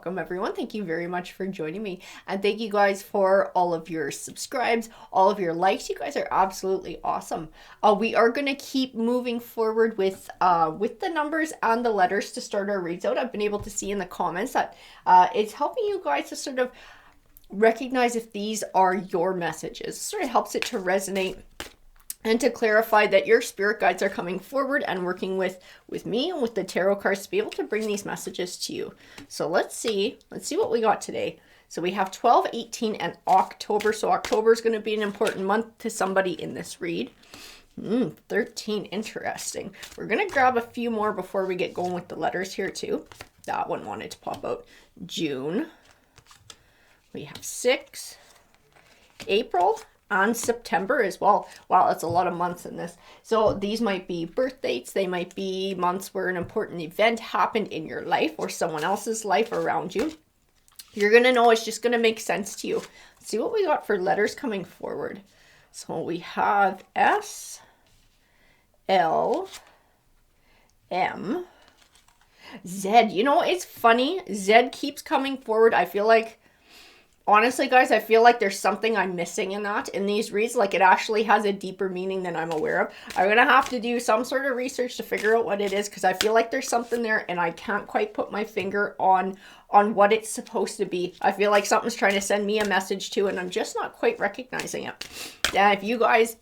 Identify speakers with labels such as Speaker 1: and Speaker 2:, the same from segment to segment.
Speaker 1: welcome everyone. Thank you very much for joining me. And thank you guys for all of your subscribes, all of your likes. You guys are absolutely awesome. We are going to keep moving forward with the numbers and the letters to start our reads out. I've been able to see in the comments that it's helping you guys to sort of recognize if these are your messages. It sort of helps it to resonate and to clarify that your spirit guides are coming forward and working with me and with the tarot cards to be able to bring these messages to you. So let's see what we got today. So we have 12, 18, and October. So October is going to be an important month to somebody in this read. 13, interesting. We're going to grab a few more before we get going with the letters here too. That one wanted to pop out. June. We have 6, April, and September as well. Wow, that's a lot of months in this. So these might be birth dates. They might be months where an important event happened in your life or someone else's life around you. You're going to know it's just going to make sense to you. Let's see what we got for letters coming forward. So we have S, L, M, Z. You know, it's funny. Z keeps coming forward. I feel like, honestly, guys, I feel like there's something I'm missing in these reads. Like, it actually has a deeper meaning than I'm aware of. I'm going to have to do some sort of research to figure out what it is, because I feel like there's something there and I can't quite put my finger on what it's supposed to be. I feel like something's trying to send me a message too, and I'm just not quite recognizing it. Yeah, if you guys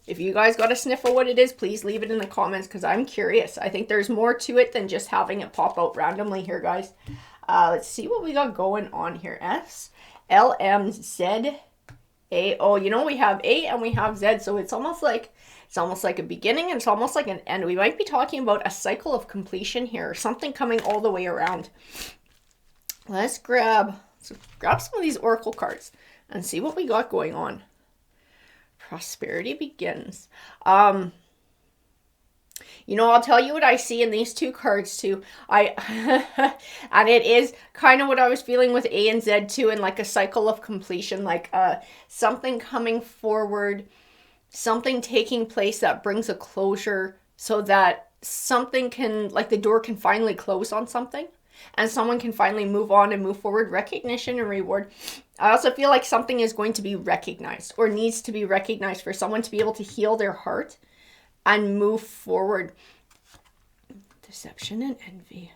Speaker 1: got a sniff of what it is, please leave it in the comments, because I'm curious. I think there's more to it than just having it pop out randomly here, guys. Let's see what we got going on here. S, L, M, Z, A. Oh, you know, we have A and we have Z, so it's almost like a beginning and it's almost like an end. We might be talking about a cycle of completion here, or something coming all the way around. Let's grab some of these oracle cards and see what we got going on. Prosperity begins. You know, I'll tell you what I see in these two cards too. And it is kind of what I was feeling with A and Z too, and like a cycle of completion, like something coming forward, something taking place that brings a closure, so that something can, like, the door can finally close on something and someone can finally move on and move forward. Recognition and reward. I also feel like something is going to be recognized or needs to be recognized for someone to be able to heal their heart and move forward. Deception and envy.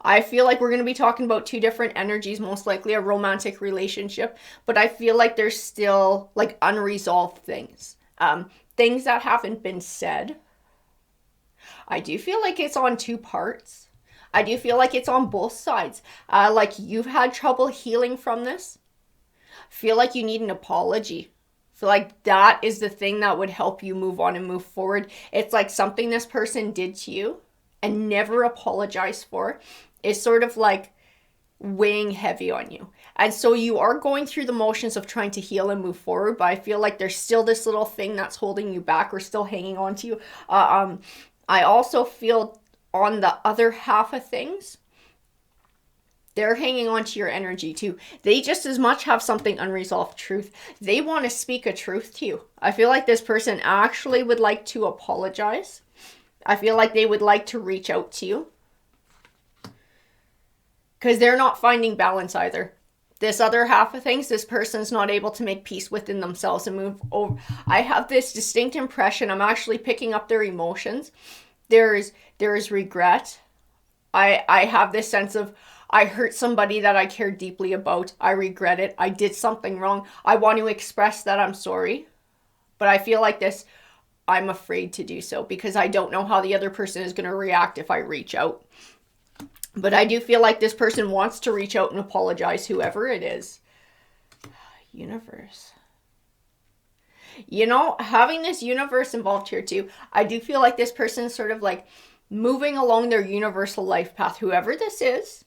Speaker 1: I feel like we're going to be talking about two different energies, most likely a romantic relationship, but I feel like there's still like unresolved things. Things that haven't been said. I do feel like it's on two parts. I do feel like it's on both sides. Like you've had trouble healing from this. Feel like you need an apology. Feel like that is the thing that would help you move on and move forward. It's like something this person did to you and never apologized for is sort of like weighing heavy on you. And so you are going through the motions of trying to heal and move forward, but I feel like there's still this little thing that's holding you back or still hanging on to you. I also feel on the other half of things, they're hanging on to your energy too. They just as much have something unresolved truth. They want to speak a truth to you. I feel like this person actually would like to apologize. I feel like they would like to reach out to you, because they're not finding balance either. This other half of things, this person's not able to make peace within themselves and move over. I have this distinct impression, I'm actually picking up their emotions. There is regret. I have this sense of, I hurt somebody that I care deeply about. I regret it. I did something wrong. I want to express that I'm sorry. But I feel like this, I'm afraid to do so because I don't know how the other person is going to react if I reach out. But I do feel like this person wants to reach out and apologize, whoever it is. Universe. You know, having this universe involved here too, I do feel like this person is sort of like moving along their universal life path, whoever this is,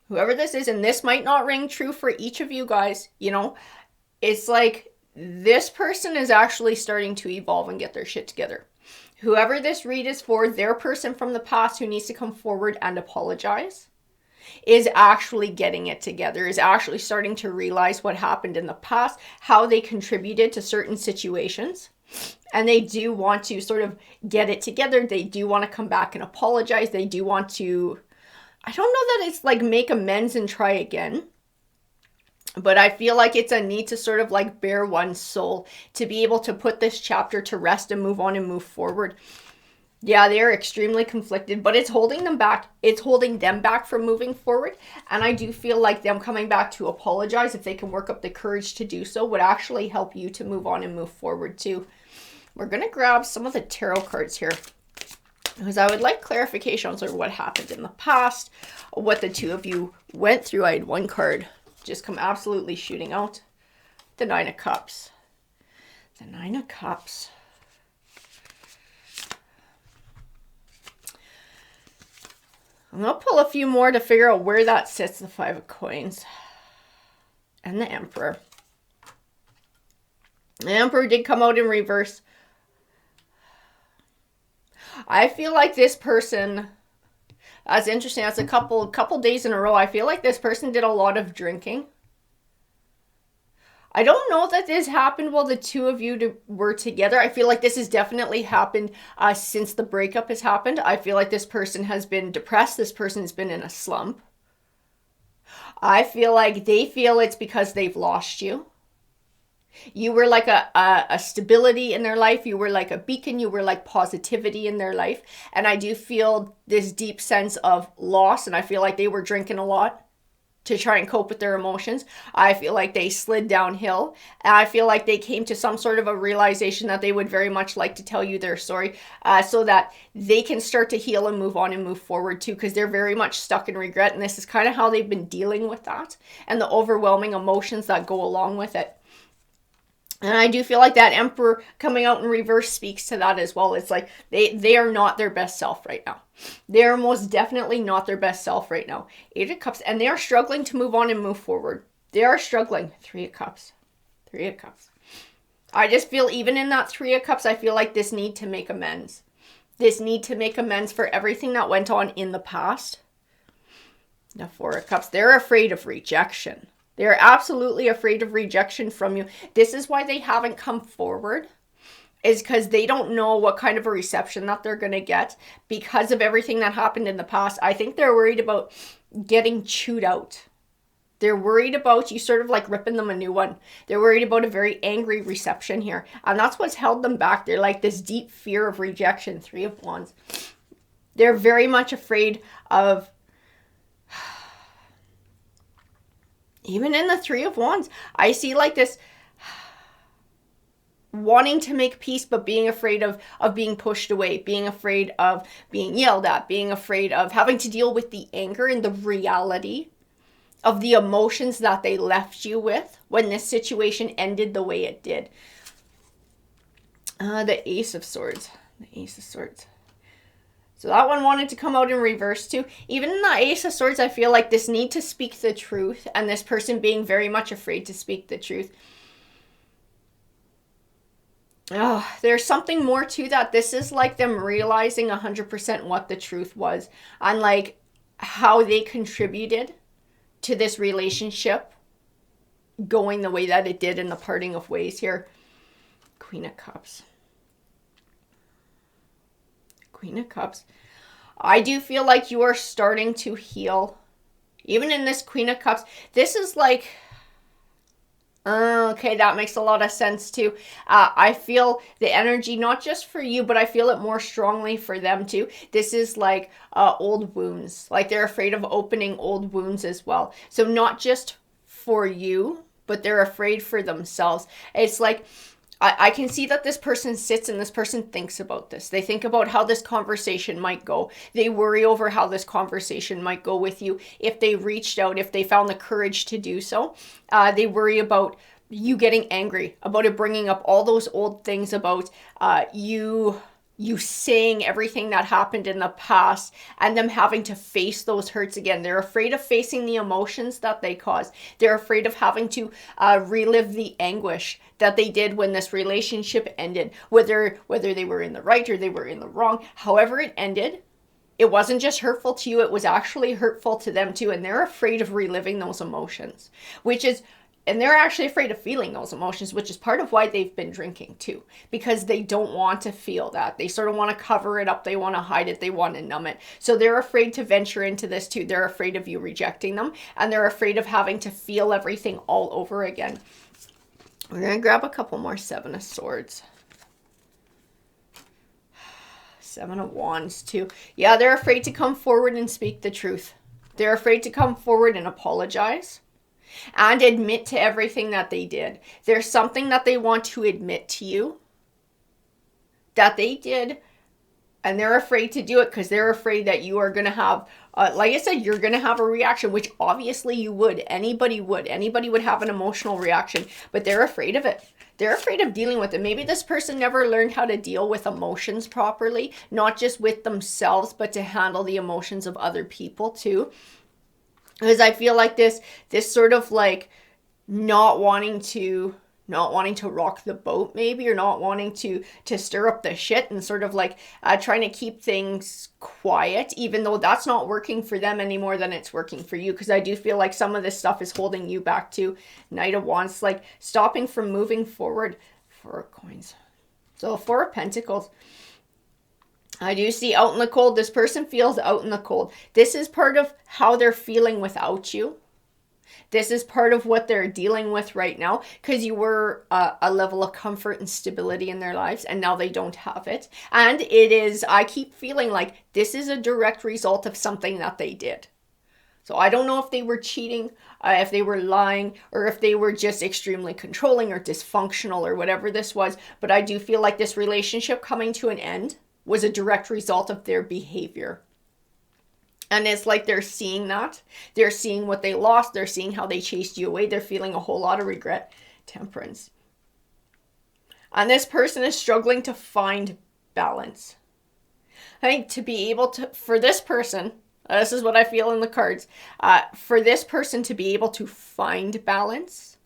Speaker 1: and this might not ring true for each of you guys, you know, it's like this person is actually starting to evolve and get their shit together. Whoever this read is for, their person from the past who needs to come forward and apologize is actually getting it together, is actually starting to realize what happened in the past, how they contributed to certain situations. And they do want to sort of get it together. They do want to come back and apologize. They do want to, I don't know that it's like make amends and try again. But I feel like it's a need to sort of like bare one's soul to be able to put this chapter to rest and move on and move forward. Yeah, they are extremely conflicted, but it's holding them back. It's holding them back from moving forward. And I do feel like them coming back to apologize, if they can work up the courage to do so, would actually help you to move on and move forward too. We're going to grab some of the tarot cards here, because I would like clarification on sort of what happened in the past, what the two of you went through. I had one card just come absolutely shooting out. The Nine of Cups. The Nine of Cups. I'm going to pull a few more to figure out where that sits. The Five of Coins. And the Emperor. The Emperor did come out in reverse. I feel like this person, that's interesting. That's a couple days in a row. I feel like this person did a lot of drinking. I don't know that this happened while the two of you were together. I feel like this has definitely happened since the breakup has happened. I feel like this person has been depressed. This person has been in a slump. I feel like they feel it's because they've lost you. You were like a stability in their life. You were like a beacon. You were like positivity in their life. And I do feel this deep sense of loss. And I feel like they were drinking a lot to try and cope with their emotions. I feel like they slid downhill. And I feel like they came to some sort of a realization that they would very much like to tell you their story so that they can start to heal and move on and move forward too, because they're very much stuck in regret. And this is kind of how they've been dealing with that and the overwhelming emotions that go along with it. And I do feel like that Emperor coming out in reverse speaks to that as well. It's like they are not their best self right now. They are most definitely not their best self right now. Eight of Cups. And they are struggling to move on and move forward. They are struggling. Three of Cups. Three of Cups. I just feel even in that Three of Cups, I feel like this need to make amends. This need to make amends for everything that went on in the past. The Four of Cups. They're afraid of rejection. They're absolutely afraid of rejection from you. This is why they haven't come forward, is because they don't know what kind of a reception that they're going to get because of everything that happened in the past. I think they're worried about getting chewed out. They're worried about you sort of like ripping them a new one. They're worried about a very angry reception here. And that's what's held them back. They're like this deep fear of rejection. Three of Wands. They're very much afraid of... Even in the Three of Wands, I see like this wanting to make peace, but being afraid of being pushed away, being afraid of being yelled at, being afraid of having to deal with the anger and the reality of the emotions that they left you with when this situation ended the way it did. The Ace of Swords. The Ace of Swords. So that one wanted to come out in reverse too. Even in the Ace of Swords, I feel like this need to speak the truth and this person being very much afraid to speak the truth. Oh, there's something more to that. This is like them realizing 100% what the truth was and like how they contributed to this relationship going the way that it did in the parting of ways here. Queen of Cups. Queen of Cups. I do feel like you are starting to heal. Even in this Queen of Cups, this is like, okay, that makes a lot of sense too. I feel the energy, not just for you, but I feel it more strongly for them too. This is like old wounds. Like they're afraid of opening old wounds as well. So not just for you, but they're afraid for themselves. It's like, I can see that this person sits and this person thinks about this. They think about how this conversation might go. They worry over how this conversation might go with you. If they reached out, if they found the courage to do so, they worry about you getting angry, about it bringing up all those old things about you saying everything that happened in the past and them having to face those hurts again. They're afraid of facing the emotions that they caused. They're afraid of having to relive the anguish that they did when this relationship ended, whether they were in the right or they were in the wrong. However it ended, it wasn't just hurtful to you, it was actually hurtful to them too, and they're afraid of reliving those emotions, which is and they're actually afraid of feeling those emotions, which is part of why they've been drinking too, because they don't want to feel that. They sort of want to cover it up. They want to hide it. They want to numb it. So they're afraid to venture into this too. They're afraid of you rejecting them, and they're afraid of having to feel everything all over again. We're going to grab a couple more Seven of Swords. Seven of Wands too. Yeah, they're afraid to come forward and speak the truth. They're afraid to come forward and apologize and admit to everything that they did. There's something that they want to admit to you that they did, and they're afraid to do it because they're afraid that you are going to have, like I said, you're going to have a reaction, which obviously you would. Anybody would. Anybody would have an emotional reaction, but they're afraid of it. They're afraid of dealing with it. Maybe this person never learned how to deal with emotions properly, not just with themselves, but to handle the emotions of other people too. Because I feel like this sort of like not wanting to rock the boat maybe, or not wanting to stir up the shit, and sort of like trying to keep things quiet, even though that's not working for them any more than it's working for you. Because I do feel like some of this stuff is holding you back too. Knight of Wands, like stopping from moving forward. Four of Coins. So Four of Pentacles. I do see out in the cold. This person feels out in the cold. This is part of how they're feeling without you. This is part of what they're dealing with right now, because you were a level of comfort and stability in their lives, and now they don't have it. And it is, I keep feeling like this is a direct result of something that they did. So I don't know if they were cheating, if they were lying, or if they were just extremely controlling or dysfunctional or whatever this was. But I do feel like this relationship coming to an end was a direct result of their behavior. And it's like they're seeing that. They're seeing what they lost. They're seeing how they chased you away. They're feeling a whole lot of regret. Temperance. And this person is struggling to find balance. I think to be able to, for this person, this is what I feel in the cards, for this person to be able to find balance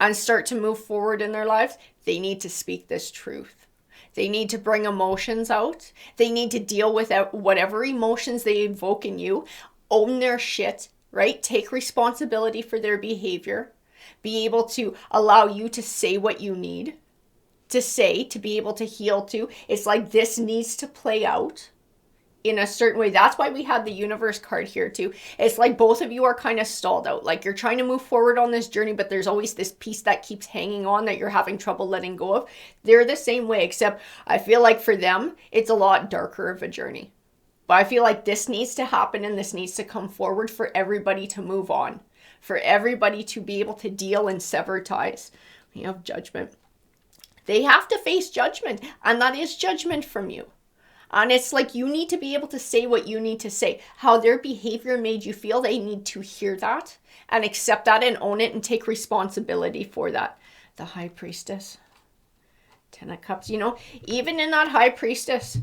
Speaker 1: and start to move forward in their lives, they need to speak this truth. They need to bring emotions out. They need to deal with whatever emotions they evoke in you. Own their shit, right? Take responsibility for their behavior. Be able to allow you to say what you need to say, to be able to heal too. It's like this needs to play out in a certain way. That's why we had the universe card here too. It's like both of you are kind of stalled out. Like you're trying to move forward on this journey, but there's always this piece that keeps hanging on that you're having trouble letting go of. They're the same way, except I feel like for them, it's a lot darker of a journey. But I feel like this needs to happen, and this needs to come forward for everybody to move on, for everybody to be able to deal and sever ties. We have Judgment. They have to face judgment, and that is judgment from you. And it's like you need to be able to say what you need to say. How their behavior made you feel, they need to hear that and accept that and own it and take responsibility for that. The High Priestess. Ten of Cups. You know, even in that High Priestess,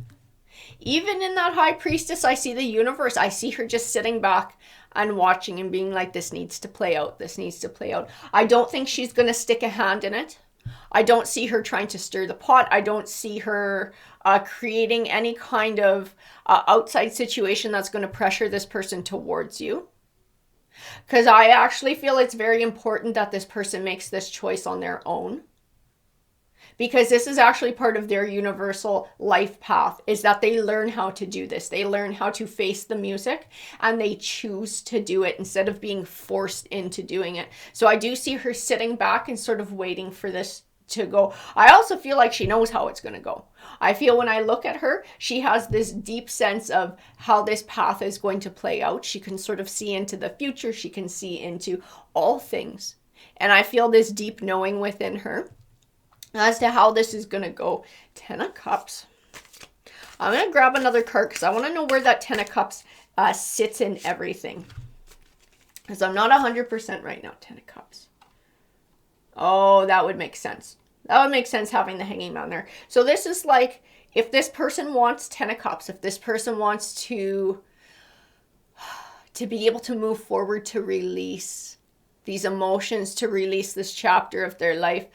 Speaker 1: I see the universe. I see her just sitting back and watching and being like, this needs to play out. This needs to play out. I don't think she's going to stick a hand in it. I don't see her trying to stir the pot. I don't see her creating any kind of outside situation that's going to pressure this person towards you. Because I actually feel it's very important that this person makes this choice on their own. Because this is actually part of their universal life path, is that they learn how to do this. They learn how to face the music, and they choose to do it instead of being forced into doing it. So I do see her sitting back and sort of waiting for this to go. I also feel like she knows how it's going to go. I feel when I look at her, she has this deep sense of how this path is going to play out. She can sort of see into the future. She can see into all things. And I feel this deep knowing within her as to how this is going to go. Ten of Cups. I'm going to grab another card because I want to know where that Ten of Cups sits in everything. Because I'm not 100% right now. Ten of Cups. Oh, that would make sense. That would make sense having the Hanging Man there. So this is like, if this person wants Ten of Cups, if this person wants to be able to move forward, to release these emotions, to release this chapter of their life,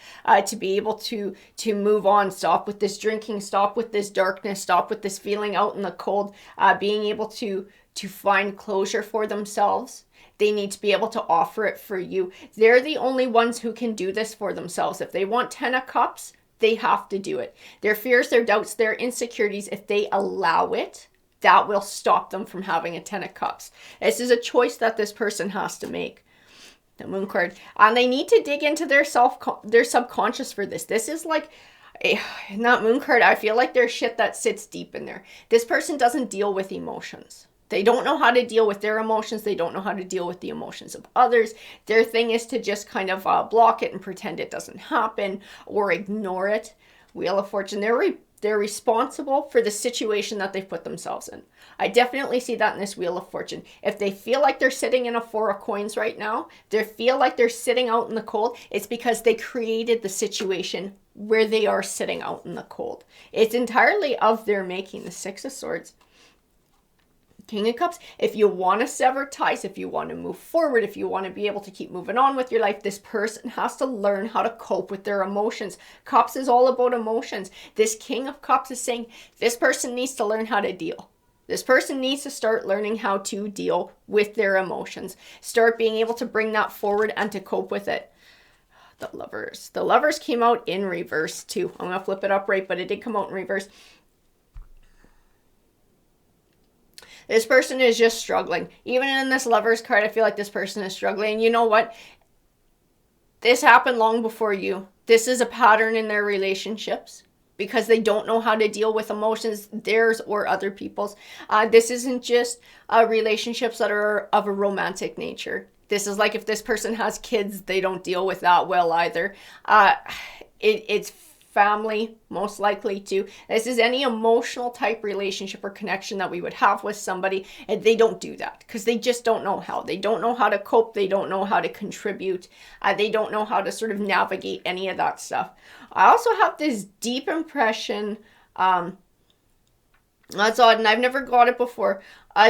Speaker 1: to be able to move on, stop with this drinking, stop with this darkness, stop with this feeling out in the cold, being able to find closure for themselves. They need to be able to offer it for you. They're the only ones who can do this for themselves. If they want 10 of Cups, they have to do it. Their fears, their doubts, their insecurities, if they allow it, that will stop them from having a 10 of Cups. This is a choice that this person has to make. The Moon card. And they need to dig into their subconscious for this. This is like, in that Moon card, I feel like there's shit that sits deep in there. This person doesn't deal with emotions. They don't know how to deal with their emotions. They don't know how to deal with the emotions of others. Their thing is to just kind of block it and pretend it doesn't happen or ignore it. Wheel of Fortune, they're responsible for the situation that they've put themselves in. I definitely see that in this Wheel of Fortune. If they feel like they're sitting in a 4 of Coins right now, they feel like they're sitting out in the cold, it's because they created the situation where they are sitting out in the cold. It's entirely of their making. The 6 of Swords. King of Cups, if you want to sever ties, if you want to move forward, if you want to be able to keep moving on with your life, this person has to learn how to cope with their emotions. Cups is all about emotions. This King of Cups is saying this person needs to learn how to deal. This person needs to start learning how to deal with their emotions. Start being able to bring that forward and to cope with it. The Lovers. The Lovers came out in reverse too. I'm going to flip it upright, but it did come out in reverse. This person is just struggling. Even in this Lovers card, I feel like this person is struggling. You know what? This happened long before you. This is a pattern in their relationships because they don't know how to deal with emotions, theirs or other people's. This isn't just relationships that are of a romantic nature. This is like if this person has kids, they don't deal with that well either. It's family, most likely too. This is any emotional type relationship or connection that we would have with somebody, and they don't do that because they just don't know how. They don't know how to cope. They don't know how to contribute. They don't know how to sort of navigate any of that stuff. I also have this deep impression, that's odd, and I've never got it before.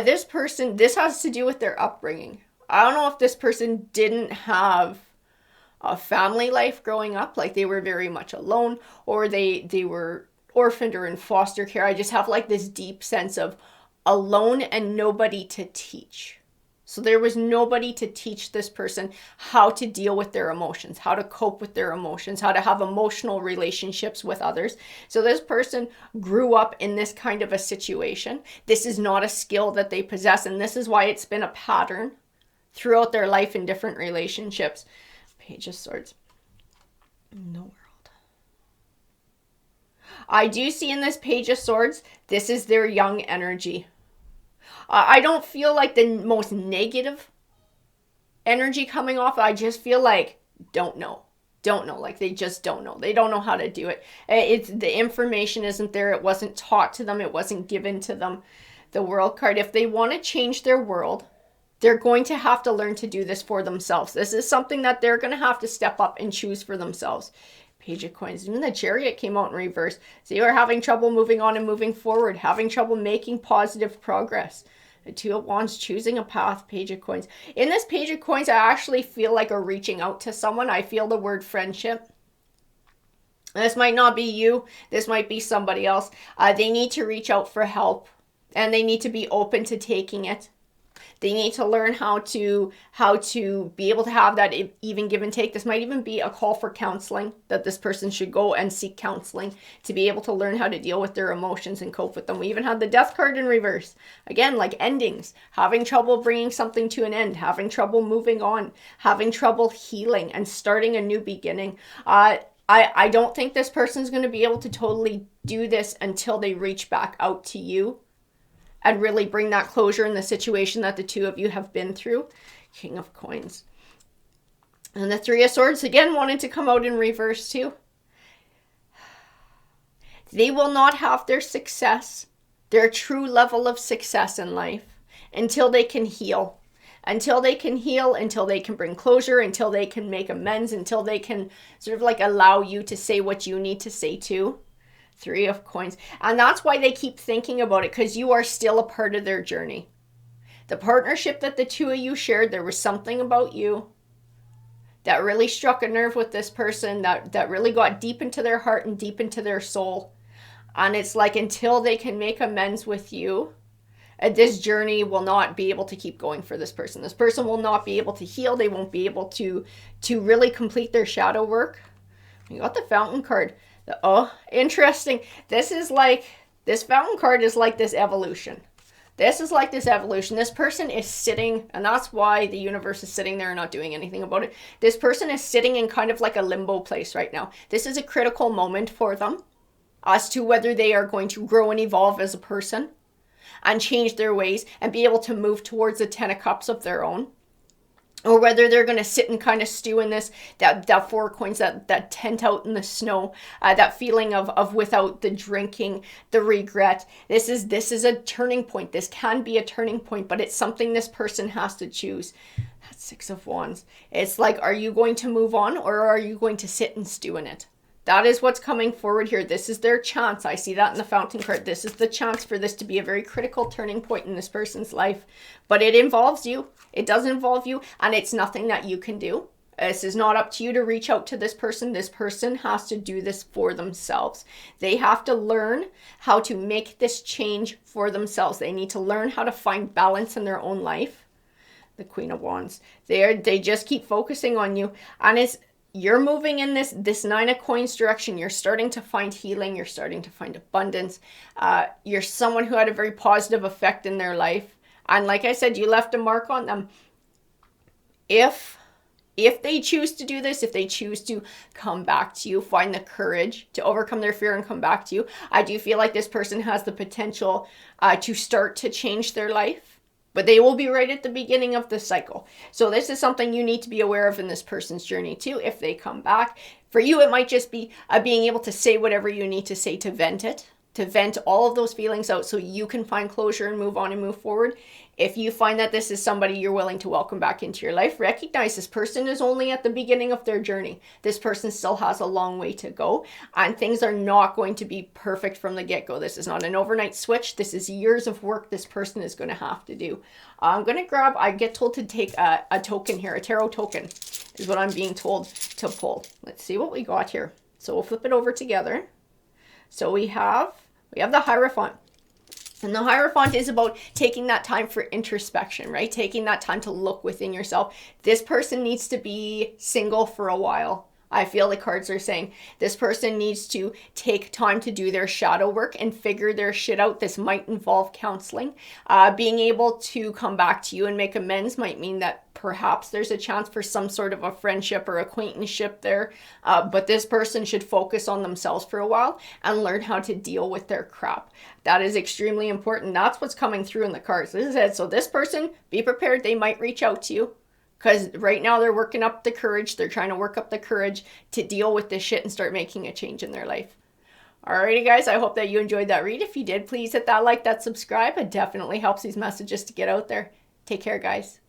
Speaker 1: This person, this has to do with their upbringing. I don't know if this person didn't have a family life growing up, like they were very much alone, or they were orphaned or in foster care. I just have like this deep sense of alone and nobody to teach. So there was nobody to teach this person how to deal with their emotions, how to cope with their emotions, how to have emotional relationships with others. So this person grew up in this kind of a situation. This is not a skill that they possess, and this is why it's been a pattern throughout their life in different relationships. Page of Swords. No world. I do see in this Page of Swords, this is their young energy. I don't feel like the most negative energy coming off. I just feel like don't know. Like they just don't know. They don't know how to do it. It's the information isn't there. It wasn't taught to them. It wasn't given to them. The World card. If they want to change their world, they're going to have to learn to do this for themselves. This is something that they're going to have to step up and choose for themselves. Page of Coins. Even the Chariot came out in reverse. So you are having trouble moving on and moving forward, having trouble making positive progress. The Two of Wands, choosing a path. Page of Coins. In this Page of Coins, I actually feel like a reaching out to someone. I feel the word friendship. This might not be you. This might be somebody else. They need to reach out for help, and they need to be open to taking it. They need to learn how to be able to have that even give and take. This might even be a call for counseling, that this person should go and seek counseling to be able to learn how to deal with their emotions and cope with them. We even had the Death card in reverse. Again, like endings, having trouble bringing something to an end, having trouble moving on, having trouble healing and starting a new beginning. I don't think this person's going to be able to totally do this until they reach back out to you and really bring that closure in the situation that the two of you have been through. King of Coins. And the Three of Swords, again, wanted to come out in reverse too. They will not have their success, their true level of success in life, until they can heal. Until they can heal, until they can bring closure, until they can make amends, until they can sort of like allow you to say what you need to say too. Three of Coins. And that's why they keep thinking about it, because you are still a part of their journey. The partnership that the two of you shared, there was something about you that really struck a nerve with this person, that really got deep into their heart and deep into their soul. And it's like until they can make amends with you, this journey will not be able to keep going for this person. This person will not be able to heal. They won't be able to really complete their shadow work. You got the Fountain card. Oh, interesting. This Fountain card is like this evolution. This is like this evolution. This person is sitting, and that's why the universe is sitting there and not doing anything about it. This person is sitting in kind of like a limbo place right now. This is a critical moment for them as to whether they are going to grow and evolve as a person and change their ways and be able to move towards the 10 of Cups of their own, or whether they're going to sit and kind of stew in this, that 4 coins, that tent out in the snow, that feeling of without the drinking, the regret. This is a turning point. This can be a turning point, but it's something this person has to choose. That's 6 of Wands. It's like, are you going to move on, or are you going to sit and stew in it? That is what's coming forward here. This is their chance. I see that in the Fountain card. This is the chance for this to be a very critical turning point in this person's life. But it involves you. It does involve you, and it's nothing that you can do. This is not up to you to reach out to this person. This person has to do this for themselves. They have to learn how to make this change for themselves. They need to learn how to find balance in their own life. The Queen of Wands. They just keep focusing on you, and you're moving in this 9 of Coins direction. You're starting to find healing. You're starting to find abundance. You're someone who had a very positive effect in their life. And like I said, you left a mark on them. If they choose to do this, if they choose to come back to you, find the courage to overcome their fear and come back to you, I do feel like this person has the potential to start to change their life. But they will be right at the beginning of the cycle. So this is something you need to be aware of in this person's journey too, if they come back. For you, it might just be being able to say whatever you need to say to vent it, to vent all of those feelings out so you can find closure and move on and move forward. If you find that this is somebody you're willing to welcome back into your life, recognize this person is only at the beginning of their journey. This person still has a long way to go, and things are not going to be perfect from the get-go. This is not an overnight switch. This is years of work this person is going to have to do. I'm going to I get told to take a token here, a tarot token is what I'm being told to pull. Let's see what we got here. So we'll flip it over together. So we have the Hierophant. And the Hierophant is about taking that time for introspection, right? Taking that time to look within yourself. This person needs to be single for a while. I feel the cards are saying this person needs to take time to do their shadow work and figure their shit out. This might involve counseling. Being able to come back to you and make amends might mean that perhaps there's a chance for some sort of a friendship or acquaintanceship there. But this person should focus on themselves for a while and learn how to deal with their crap. That is extremely important. That's what's coming through in the cards. This is it. So this person, be prepared. They might reach out to you. Because right now they're working up the courage. They're trying to work up the courage to deal with this shit and start making a change in their life. Alrighty, guys. I hope that you enjoyed that read. If you did, please hit that like, that subscribe. It definitely helps these messages to get out there. Take care, guys.